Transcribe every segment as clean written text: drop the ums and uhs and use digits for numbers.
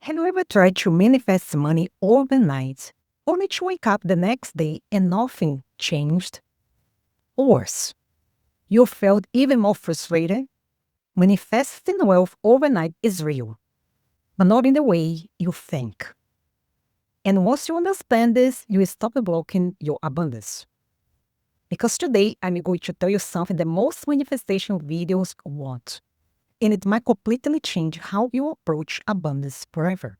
Have you ever tried to manifest money overnight, only to wake up the next day and nothing changed? Or worse, you felt even more frustrated? Manifesting wealth overnight is real, but not in the way you think. And once you understand this, you stop blocking your abundance. Because today, I'm going to tell you something that most manifestation videos want. And it might completely change how you approach abundance forever.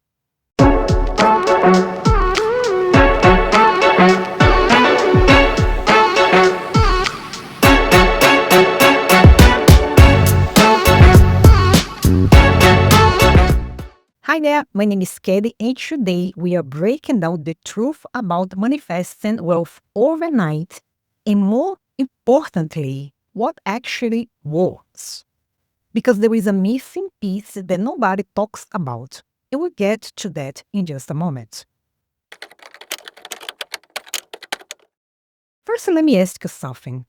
Hi there, my name is Kelly, and today we are breaking down the truth about manifesting wealth overnight, and more importantly, what actually works. Because there is a missing piece that nobody talks about, and we'll get to that in just a moment. First, let me ask you something.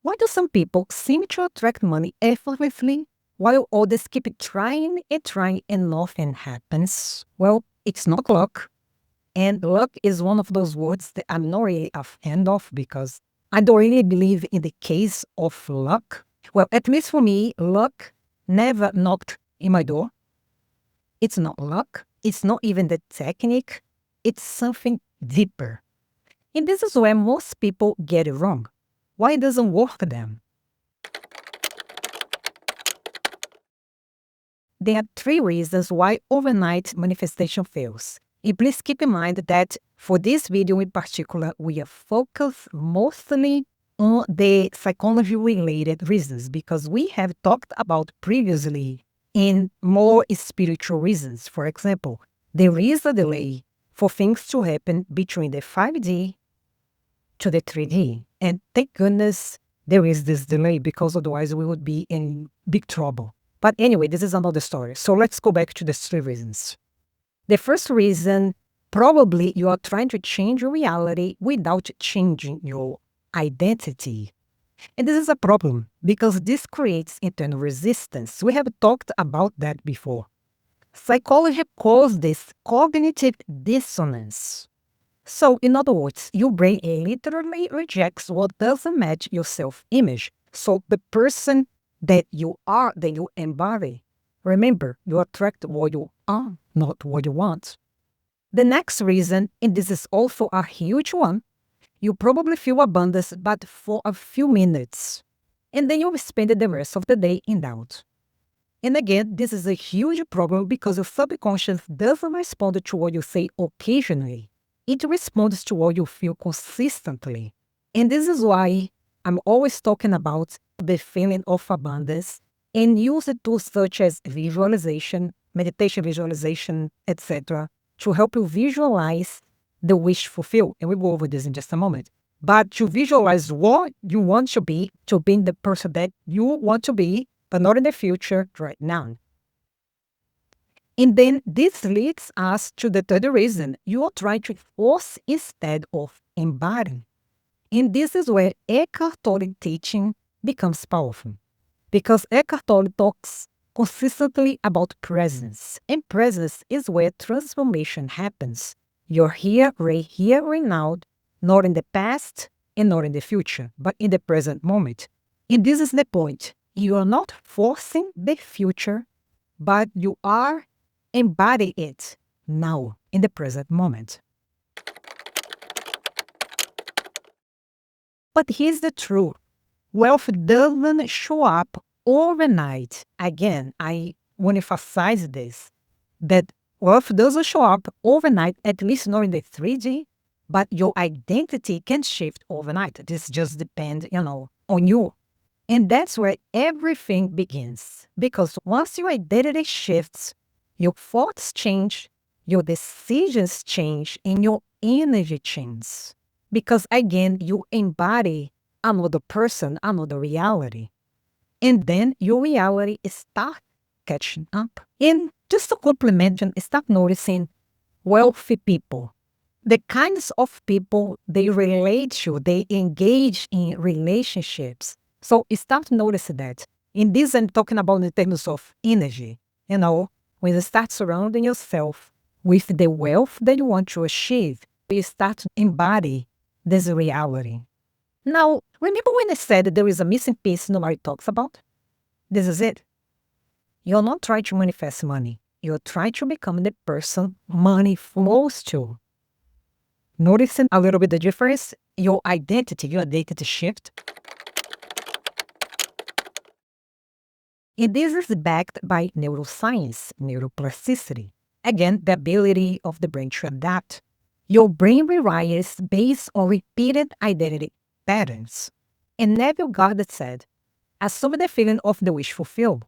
Why do some people seem to attract money effortlessly while others keep trying and nothing happens? Well, it's not luck. And luck is one of those words that I'm not really a fan of because I don't really believe in the case of luck. Well, at least for me, luck never knocked in my door. It's not luck. It's not even the technique. It's something deeper. And this is where most people get it wrong. Why it doesn't work for them? There are three reasons why overnight manifestation fails. And please keep in mind that for this video in particular, we are focused mostly on the psychology-related reasons because we have talked about previously in more spiritual reasons. For example, there is a delay for things to happen between the 5D to the 3D. And thank goodness there is this delay because otherwise we would be in big trouble. But anyway, this is another story. So let's go back to the three reasons. The first reason, probably you are trying to change your reality without changing your identity. And this is a problem because this creates internal resistance. We have talked about that before. Psychology calls this cognitive dissonance. So, in other words, your brain literally rejects what doesn't match your self-image. So, the person that you are, that you embody. Remember, you attract what you are, not what you want. The next reason, and this is also a huge one, you probably feel abundance, but for a few minutes. And then you'll spend the rest of the day in doubt. And again, this is a huge problem because your subconscious doesn't respond to what you say occasionally. It responds to what you feel consistently. And this is why I'm always talking about the feeling of abundance and use tools such as visualization, meditation visualization, etc. to help you visualize the wish fulfilled. And we'll go over this in just a moment. But to visualize what you want to be the person that you want to be, but not in the future, right now. And then this leads us to the third reason. You are trying to force instead of embodying. And this is where Eckhart Tolle teaching becomes powerful. Because Eckhart Tolle talks consistently about presence. And presence is where transformation happens. You're here, right now, not in the past and not in the future, but in the present moment. And this is the point. You are not forcing the future, but you are embodying it now, in the present moment. But here's the truth. Wealth doesn't show up overnight. Again, I want to emphasize this, that wealth doesn't show up overnight, at least not in the 3D, but your identity can shift overnight. This just depends, on you. And that's where everything begins. Because once your identity shifts, your thoughts change, your decisions change, and your energy changes. Because again, you embody another person, another reality. And then your reality starts catching up. And just to complement and start noticing wealthy people, the kinds of people they relate to, they engage in relationships. So start noticing that. In this, I'm talking about in terms of energy. When you start surrounding yourself with the wealth that you want to achieve, you start to embody this reality. Now, remember when I said there is a missing piece nobody talks about? This is it. You're not trying to manifest money. You're trying to become the person money flows to. Noticing a little bit the difference? Your identity shift. And this is backed by neuroscience, neuroplasticity. Again, the ability of the brain to adapt. Your brain rewires based on repeated identity patterns. And Neville Goddard said, assume the feeling of the wish fulfilled.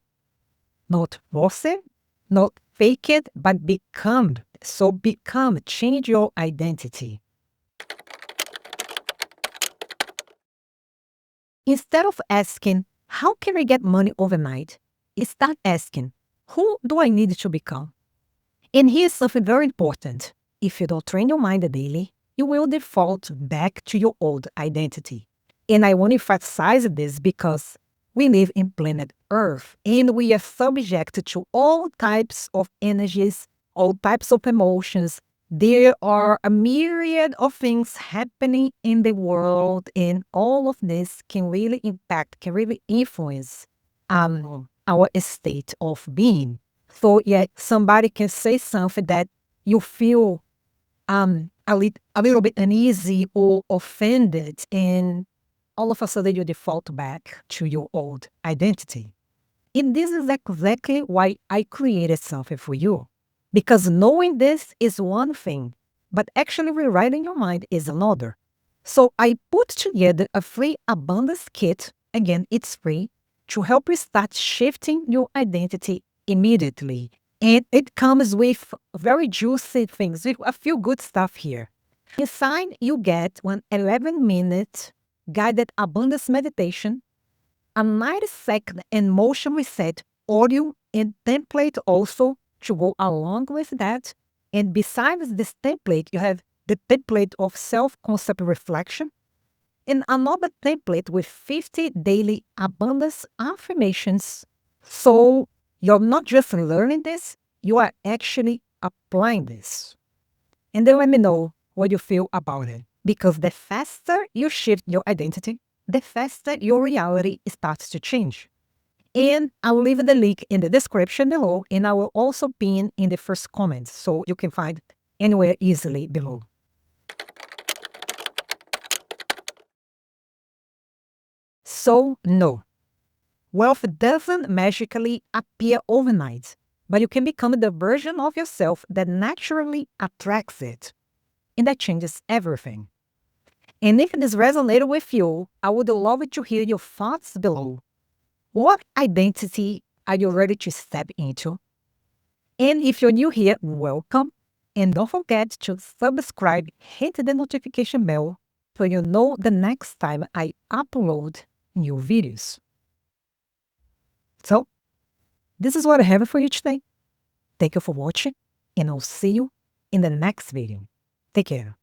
Not force it, not fake it, but become. So become, change your identity. Instead of asking, how can I get money overnight? Start asking, who do I need to become? And here's something very important. If you don't train your mind daily, you will default back to your old identity. And I want to emphasize this because we live in planet Earth and we are subject to all types of energies, all types of emotions. There are a myriad of things happening in the world, and all of this can really impact, can really influence our state of being. So, yeah, somebody can say something that you feel a little bit uneasy or offended, and all of a sudden you default back to your old identity. And this is exactly why I created something for you. Because knowing this is one thing, but actually rewriting your mind is another. So I put together a free abundance kit. Again, it's free to help you start shifting your identity immediately. And it comes with very juicy things, with a few good stuff here. Inside, you get one 11-minute guided abundance meditation, a 90-second emotion reset audio and template also to go along with that. And besides this template, you have the template of self-concept reflection and another template with 50 daily abundance affirmations. So you're not just learning this, you are actually applying this. And then let me know what you feel about it. Because the faster you shift your identity, the faster your reality starts to change. And I'll leave the link in the description below, and I will also pin in the first comment, so you can find anywhere easily below. So, no, wealth doesn't magically appear overnight, but you can become the version of yourself that naturally attracts it. And that changes everything. And if this resonated with you, I would love to hear your thoughts below. What identity are you ready to step into? And if you're new here, welcome. And don't forget to subscribe, hit the notification bell so you know the next time I upload new videos. So, this is what I have for you today. Thank you for watching, and I'll see you in the next video. Take care.